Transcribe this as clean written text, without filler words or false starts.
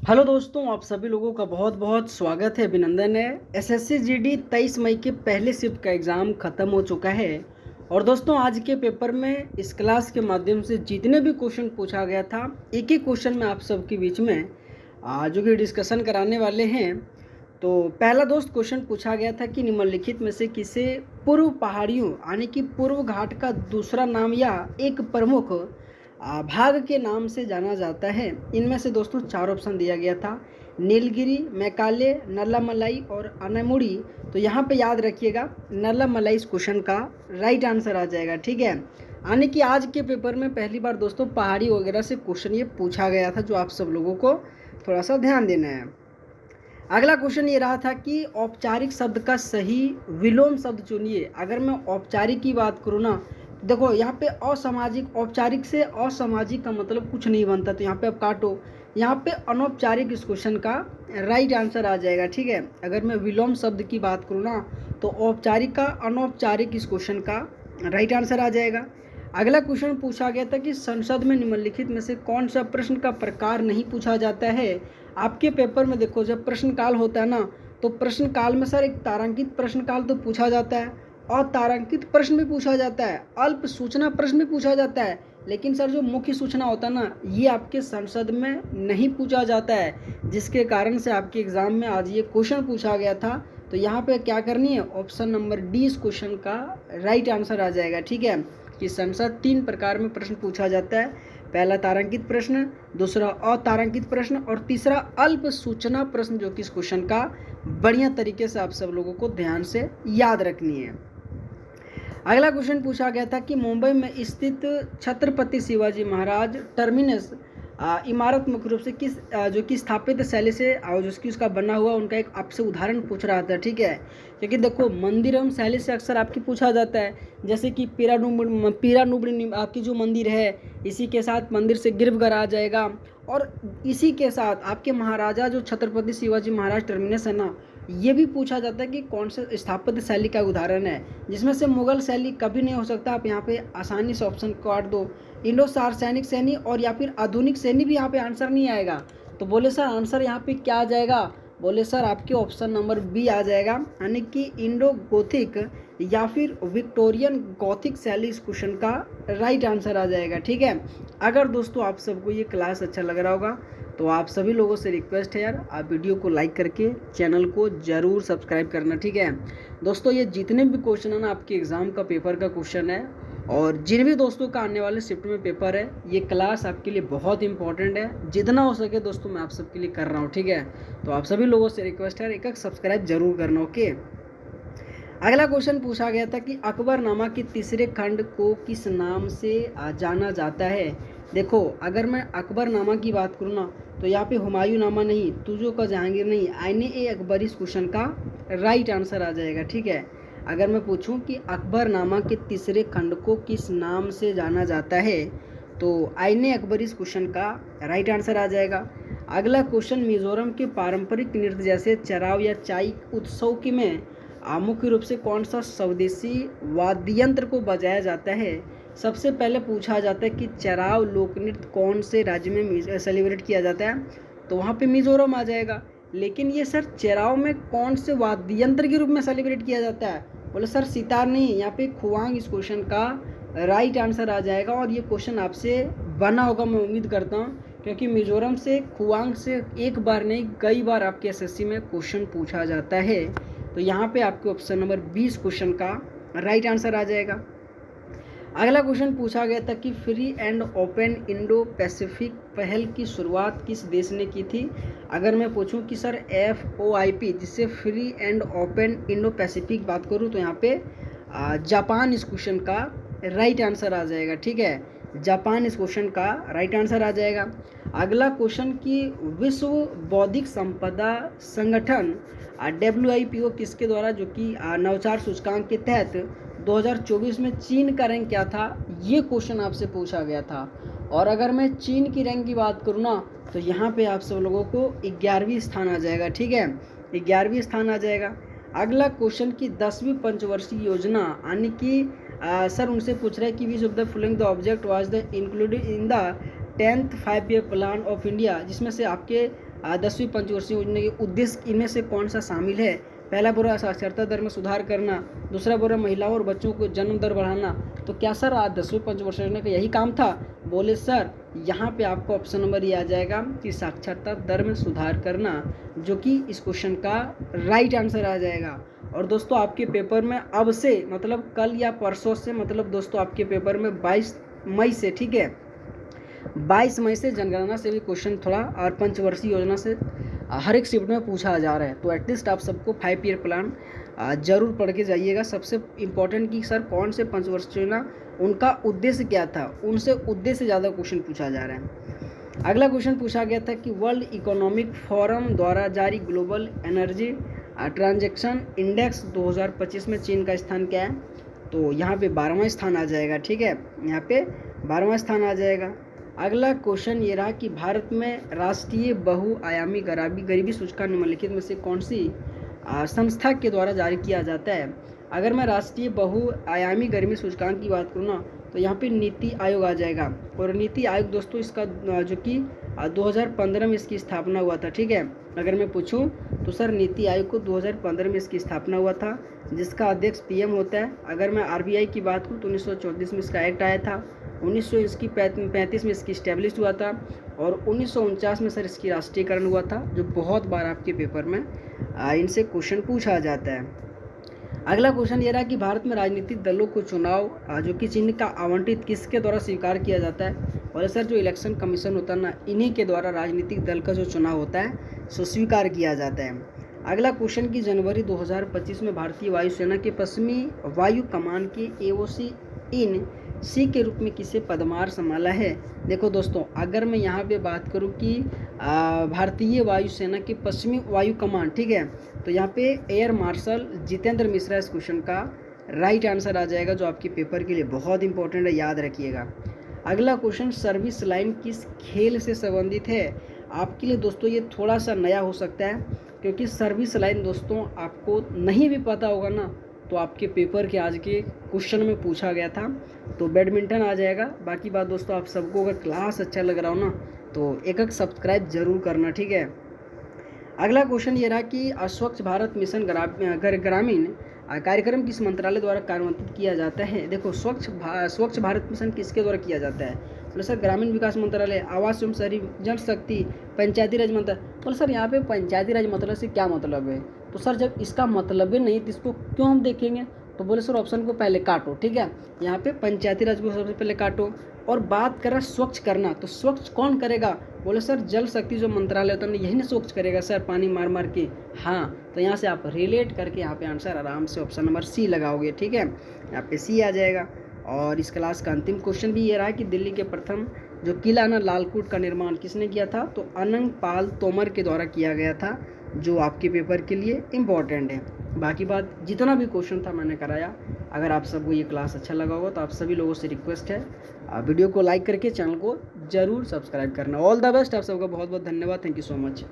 Hello दोस्तों, आप सभी लोगों का बहुत बहुत स्वागत है, अभिनंदन है। एसएससी जीडी 23 मई के पहले शिफ्ट का एग्ज़ाम ख़त्म हो चुका है। और दोस्तों, आज के पेपर में इस क्लास के माध्यम से जितने भी क्वेश्चन पूछा गया था, एक ही क्वेश्चन में आप सबके बीच में जो कि डिस्कशन कराने वाले हैं। तो पहला दोस्त क्वेश्चन पूछा गया था कि निम्नलिखित में से किसे पूर्व पहाड़ियों यानी कि पूर्व घाट का दूसरा नाम या एक प्रमुख भाग के नाम से जाना जाता है। इनमें से दोस्तों 4 ऑप्शन दिया गया था, नीलगिरी, मैकाले, नल्लामलाई और अनामुड़ी। तो यहाँ पे याद रखिएगा, नल्लामलाई इस क्वेश्चन का राइट आंसर आ जाएगा। ठीक है, यानी कि आज के पेपर में पहली बार दोस्तों पहाड़ी वगैरह से क्वेश्चन ये पूछा गया था, जो आप सब लोगों को थोड़ा सा ध्यान देना है। अगला क्वेश्चन ये रहा था कि औपचारिक शब्द का सही विलोम शब्द चुनिए। अगर मैं औपचारिक की बात करूँ ना, देखो यहाँ पे असामाजिक, औपचारिक से असामाजिक का मतलब कुछ नहीं बनता, तो यहाँ पे आप काटो। यहाँ पे अनौपचारिक इस क्वेश्चन का राइट आंसर आ जाएगा। ठीक है, अगर मैं विलोम शब्द की बात करूँ ना, तो औपचारिक का अनौपचारिक इस क्वेश्चन का राइट आंसर आ जाएगा। अगला क्वेश्चन पूछा गया था कि संसद में निम्नलिखित में से कौन सा प्रश्न का प्रकार नहीं पूछा जाता है। आपके पेपर में देखो, जब प्रश्नकाल होता है ना, तो प्रश्नकाल में सर एक तारांकित प्रश्नकाल तो पूछा जाता है, अतारांकित प्रश्न भी पूछा जाता है, अल्प सूचना प्रश्न भी पूछा जाता है। लेकिन सर जो मुख्य सूचना होता है ना, ये आपके संसद में नहीं पूछा जाता है, जिसके कारण से आपके एग्जाम में आज ये क्वेश्चन पूछा गया था। तो यहाँ पे क्या करनी है, ऑप्शन नंबर डी इस क्वेश्चन का राइट आंसर आ जाएगा। ठीक है, कि संसद 3 प्रकार में प्रश्न पूछा जाता है, पहला तारांकित प्रश्न, दूसरा अतारांकित प्रश्न और तीसरा अल्प सूचना प्रश्न, जो कि इस क्वेश्चन का बढ़िया तरीके से आप सब लोगों को ध्यान से याद रखनी है। अगला क्वेश्चन पूछा गया था कि मुंबई में स्थित छत्रपति शिवाजी महाराज टर्मिनस इमारत मुख्य रूप से किस जो कि स्थापित शैली से जिसकी उसका बना हुआ, उनका एक आपसे उदाहरण पूछ रहा था। ठीक है, क्योंकि देखो मंदिर एवं शैली से अक्सर आपकी पूछा जाता है, जैसे कि पीरानुबड़ी आपकी जो मंदिर है, इसी के साथ मंदिर से गिरफ्तार आ जाएगा। और इसी के साथ आपके महाराजा जो छत्रपति शिवाजी महाराज टर्मिनस है ना, ये भी पूछा जाता है कि कौन से स्थापत्य शैली का उदाहरण है, जिसमें से मुगल शैली कभी नहीं हो सकता। आप यहाँ पे आसानी से ऑप्शन काट दो, इंडो सार्वसैनिक सैनी और या फिर आधुनिक सैनी भी यहाँ पे आंसर नहीं आएगा। तो बोले सर आंसर यहाँ पे क्या आ जाएगा, बोले सर आपके ऑप्शन नंबर बी आ जाएगा, यानी कि इंडो गोथिक या फिर विक्टोरियन गॉथिक शैली इस क्वेश्चन का राइट आंसर आ जाएगा। ठीक है, अगर दोस्तों आप सबको ये क्लास अच्छा लग रहा होगा, तो आप सभी लोगों से रिक्वेस्ट है यार, आप वीडियो को लाइक करके चैनल को ज़रूर सब्सक्राइब करना। ठीक है दोस्तों, ये जितने भी क्वेश्चन है ना आपके एग्ज़ाम का पेपर का क्वेश्चन है, और जिन भी दोस्तों का आने वाले शिफ्ट में पेपर है, ये क्लास आपके लिए बहुत इंपॉर्टेंट है। जितना हो सके दोस्तों मैं आप सबके लिए कर रहा हूँ। ठीक है, तो आप सभी लोगों से रिक्वेस्ट है, एक सब्सक्राइब जरूर करना। ओके, अगला क्वेश्चन पूछा गया था कि अकबरनामा के तीसरे खंड को किस नाम से जाना जाता है। देखो, अगर मैं अकबरनामा की बात करूँ ना, तो यहाँ पे हुमायूं नामा नहीं, तुजो का जहांगीर नहीं, आईने ए अकबरी इस क्वेश्चन का राइट आंसर आ जाएगा। ठीक है, अगर मैं पूछूं कि अकबरनामा के तीसरे खंड को किस नाम से जाना जाता है, तो आईने अकबरी इस क्वेश्चन का राइट आंसर आ जाएगा। अगला क्वेश्चन, मिजोरम के पारंपरिक नृत्य जैसे चराव या चाई उत्सव के में मुख्य रूप से कौन सा स्वदेशी वाद्य यंत्र को बजाया जाता है। सबसे पहले पूछा जाता है कि चराव लोक नृत्य कौन से राज्य में सेलिब्रेट किया जाता है, तो वहाँ पे मिजोरम आ जाएगा। लेकिन ये सर चराव में कौन से वाद्य यंत्र के रूप में सेलिब्रेट किया जाता है, बोले सर सितार नहीं, यहाँ पे खुवांग इस क्वेश्चन का राइट आंसर आ जाएगा। और ये क्वेश्चन आपसे बना होगा, मैं उम्मीद करता हूँ, क्योंकि मिजोरम से खुवांग से एक बार नहीं कई बार आपके एसएससी में क्वेश्चन पूछा जाता है। तो यहाँ पे आपके ऑप्शन नंबर 20 क्वेश्चन का राइट आंसर आ जाएगा। अगला क्वेश्चन पूछा गया था कि free and open Indo Pacific पहल की शुरुआत किस देश ने की थी। अगर मैं पूछूं कि सर FOIP, जिससे free and open Indo Pacific बात करूं, तो यहाँ पे जापान इस क्वेश्चन का राइट आंसर आ जाएगा। ठीक है, जापान इस क्वेश्चन का राइट आंसर आ जाएगा। अगला क्वेश्चन कि विश्व बौद्धिक संपदा संगठन WIPO किसके द्वारा, जो कि नवाचार सूचकांक के तहत 2024 में चीन का रैंक क्या था, ये क्वेश्चन आपसे पूछा गया था। और अगर मैं चीन की रैंक की बात करूँ ना, तो यहाँ पे आप सब लोगों को 11वीं स्थान आ जाएगा। ठीक है, 11वीं स्थान आ जाएगा। अगला क्वेश्चन की 10वीं पंचवर्षीय योजना, यानी कि सर उनसे पूछ रहे हैं कि which of the following the object was the included in the 10th 5-year plan of India, जिसमें से आपके 10वीं पंचवर्षीय योजना के उद्देश्य इनमें से कौन सा शामिल है? पहला बोल रहा है साक्षरता दर में सुधार करना, दूसरा बोल रहा है महिलाओं और बच्चों को जन्म दर बढ़ाना। तो क्या सर आज 10वीं पंचवर्षीय योजना का यही काम था? बोले सर यहाँ पे आपको ऑप्शन नंबर ये आ जाएगा कि साक्षरता दर में सुधार करना, जो कि इस क्वेश्चन का राइट आंसर आ जाएगा। और दोस्तों आपके पेपर में अब से मतलब कल या परसों से मतलब दोस्तों आपके पेपर में 22 मई से, ठीक है, 22 मई से जनगणना से भी क्वेश्चन थोड़ा और पंचवर्षीय योजना से हर एक शिफ्ट में पूछा जा रहा है। तो एटलीस्ट आप सबको 5 ईयर प्लान जरूर पढ़ के जाइएगा। सबसे इम्पोर्टेंट कि सर कौन से पंचवर्षीय योजना, उनका उद्देश्य क्या था, उनसे उद्देश्य से ज़्यादा क्वेश्चन पूछा जा रहा है। अगला क्वेश्चन पूछा गया था कि वर्ल्ड इकोनॉमिक फोरम द्वारा जारी ग्लोबल एनर्जी ट्रांजैक्शन इंडेक्स 2025 में चीन का स्थान क्या है? तो यहाँ पे 12वां स्थान आ जाएगा, ठीक है, यहाँ पे 12वां स्थान आ जाएगा। अगला क्वेश्चन ये रहा कि भारत में राष्ट्रीय बहुआयामी गरीबी सूचकांक निम्नलिखित में से कौन सी संस्था के द्वारा जारी किया जाता है? अगर मैं राष्ट्रीय बहुआयामी गरीबी सूचकांक की बात करूँ ना तो यहाँ पे नीति आयोग आ जाएगा। और नीति आयोग दोस्तों इसका जो कि 2015 में इसकी स्थापना हुआ था, ठीक है। अगर मैं पूछूं तो सर नीति आयोग को 2015 में इसकी स्थापना हुआ था, जिसका अध्यक्ष पीएम होता है। अगर मैं आरबीआई की बात करूँ तो 1934 में इसका एक्ट आया था, 1935 में इसकी स्टैब्लिश हुआ था और 1949 में सर इसकी राष्ट्रीयकरण हुआ था, जो बहुत बार आपके पेपर में इनसे क्वेश्चन पूछा जाता है। अगला क्वेश्चन ये रहा कि भारत में राजनीतिक दलों को चुनाव जो कि चिन्ह का आवंटित किसके द्वारा स्वीकार किया जाता है? और सर जो इलेक्शन कमीशन होता है ना, इन्हीं के द्वारा राजनीतिक दल का जो चुनाव होता है सो स्वीकार किया जाता है। अगला क्वेश्चन कि जनवरी 2025 में भारतीय वायुसेना के पश्चिमी वायु कमान के एओसी इन सी के रूप में किसे पदभार संभाला है? देखो दोस्तों अगर मैं यहाँ पे बात करूँ कि भारतीय वायुसेना के पश्चिमी वायु कमान, ठीक है, तो यहाँ पे एयर मार्शल जितेंद्र मिश्रा इस क्वेश्चन का राइट आंसर आ जाएगा, जो आपके पेपर के लिए बहुत इंपॉर्टेंट है, याद रखिएगा। अगला क्वेश्चन सर्विस लाइन किस खेल से संबंधित है? आपके लिए दोस्तों ये थोड़ा सा नया हो सकता है, क्योंकि सर्विस लाइन दोस्तों आपको नहीं भी पता होगा ना तो आपके पेपर के आज के क्वेश्चन में पूछा गया था, तो बैडमिंटन आ जाएगा। बाकी बात दोस्तों आप सबको अगर क्लास अच्छा लग रहा हो ना तो एक सब्सक्राइब जरूर करना, ठीक है। अगला क्वेश्चन ये रहा कि स्वच्छ भारत मिशन ग्रामीण कार्यक्रम किस मंत्रालय द्वारा कार्यान्वित किया जाता है? देखो स्वच्छ भारत मिशन किसके द्वारा किया जाता है? बोले सर ग्रामीण विकास मंत्रालय, आवास एवं शहरी जल शक्ति, पंचायती राज मंत्रालय। बोले सर यहाँ पे पंचायती राज मंत्रालय से क्या मतलब है? तो सर जब इसका मतलब ही नहीं तो इसको क्यों हम देखेंगे? तो बोले सर ऑप्शन को पहले काटो, ठीक है, यहाँ पे पंचायती राज को सबसे पहले काटो। और बात करें स्वच्छ करना, तो स्वच्छ कौन करेगा? बोले सर जल शक्ति जो मंत्रालय होता है यही ना स्वच्छ करेगा सर, पानी मार मार के। हाँ, तो यहाँ से आप रिलेट करके यहाँ पे आंसर आराम से ऑप्शन नंबर सी लगाओगे, ठीक है, यहाँ पे सी आ जाएगा। और इस क्लास का अंतिम क्वेश्चन भी ये रहा कि दिल्ली के प्रथम जो किला ना लालकोट का निर्माण किसने किया था? तो अनंग पाल तोमर के द्वारा किया गया था, जो आपके पेपर के लिए इम्पॉर्टेंट है। बाकी बात जितना भी क्वेश्चन था मैंने कराया। अगर आप सबको ये क्लास अच्छा लगा होगा तो आप सभी लोगों से रिक्वेस्ट है वीडियो को लाइक करके चैनल को जरूर सब्सक्राइब करना। ऑल द बेस्ट, आप सबका बहुत बहुत धन्यवाद। Thank you so much.